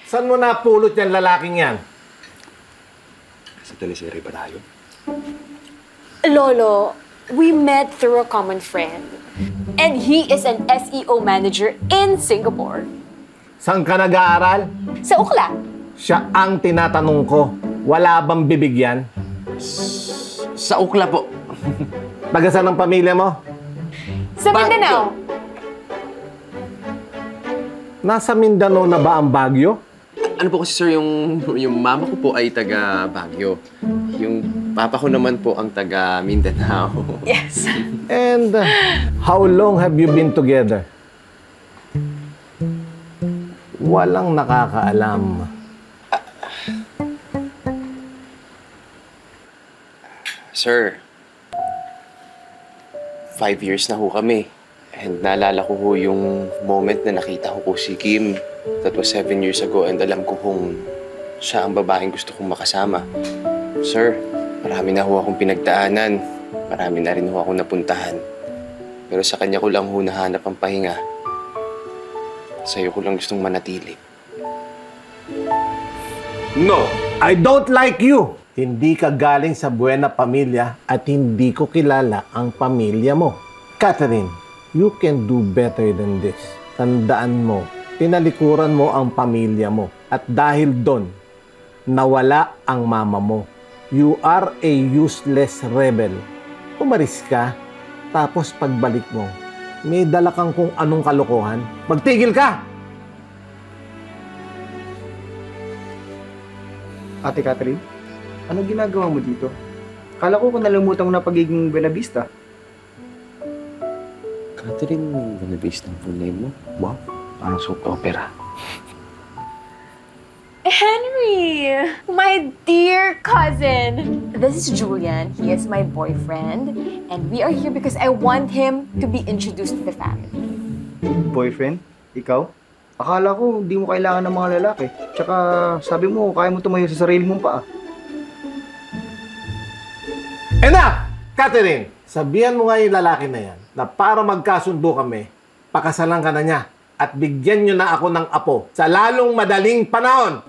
Saan mo napulot yan lalaking yan? Sa teleserye ba tayo? Lolo, we met through a common friend. And he is an SEO manager in Singapore. Saan ka nag-aaral? Sa Ukla. Siya ang tinatanong ko. Wala bang bibigyan? Sa Ukla po. Taga saan ang pamilya mo? Sa Mindanao. Nasa Mindanao na ba ang Baguio? Ano po kasi sir, yung mama ko po ay taga Baguio. Yung papa ko naman po ang taga Mindanao. Yes. And how long have you been together? Walang nakakaalam. Sir, 5 years na ho kami. And naalala ko ho yung moment na nakita ko si Kim. That was 7 years ago and alam ko kung siya ang babaeng gusto kong makasama. Sir, marami na ho akong pinagdaanan. Marami na rin ho akong napuntahan. Pero sa kanya ko lang ho nahanap ang pahinga. Sa'yo ko lang gustong manatili. No, I don't like you. Hindi ka galing sa buena pamilya at hindi ko kilala ang pamilya mo. Catherine, you can do better than this. Tandaan mo, tinalikuran mo ang pamilya mo. At dahil doon, nawala ang mama mo. You are a useless rebel. Umalis ka, tapos pagbalik mo, may dala kang kung anong kalokohan. Magtigil ka! Ate Catherine, anong ginagawa mo dito? Kala ko kung nalimutan mo na pagiging Buenavista. Catherine, na-base ng full name mo? Wow, parang soap opera. Henry, my dear cousin. This is Julian. He is my boyfriend. And we are here because I want him to be introduced to the family. Boyfriend? Ikaw? Akala ko hindi mo kailangan ng mga lalaki. Tsaka sabi mo, kaya mo tumayo sa sarili mong paa. Enough! Catherine, sabihan mo nga yung lalaki na yan na para magkasundo kami, pakasalan ka na niya at bigyan niyo na ako ng apo sa lalong madaling panahon.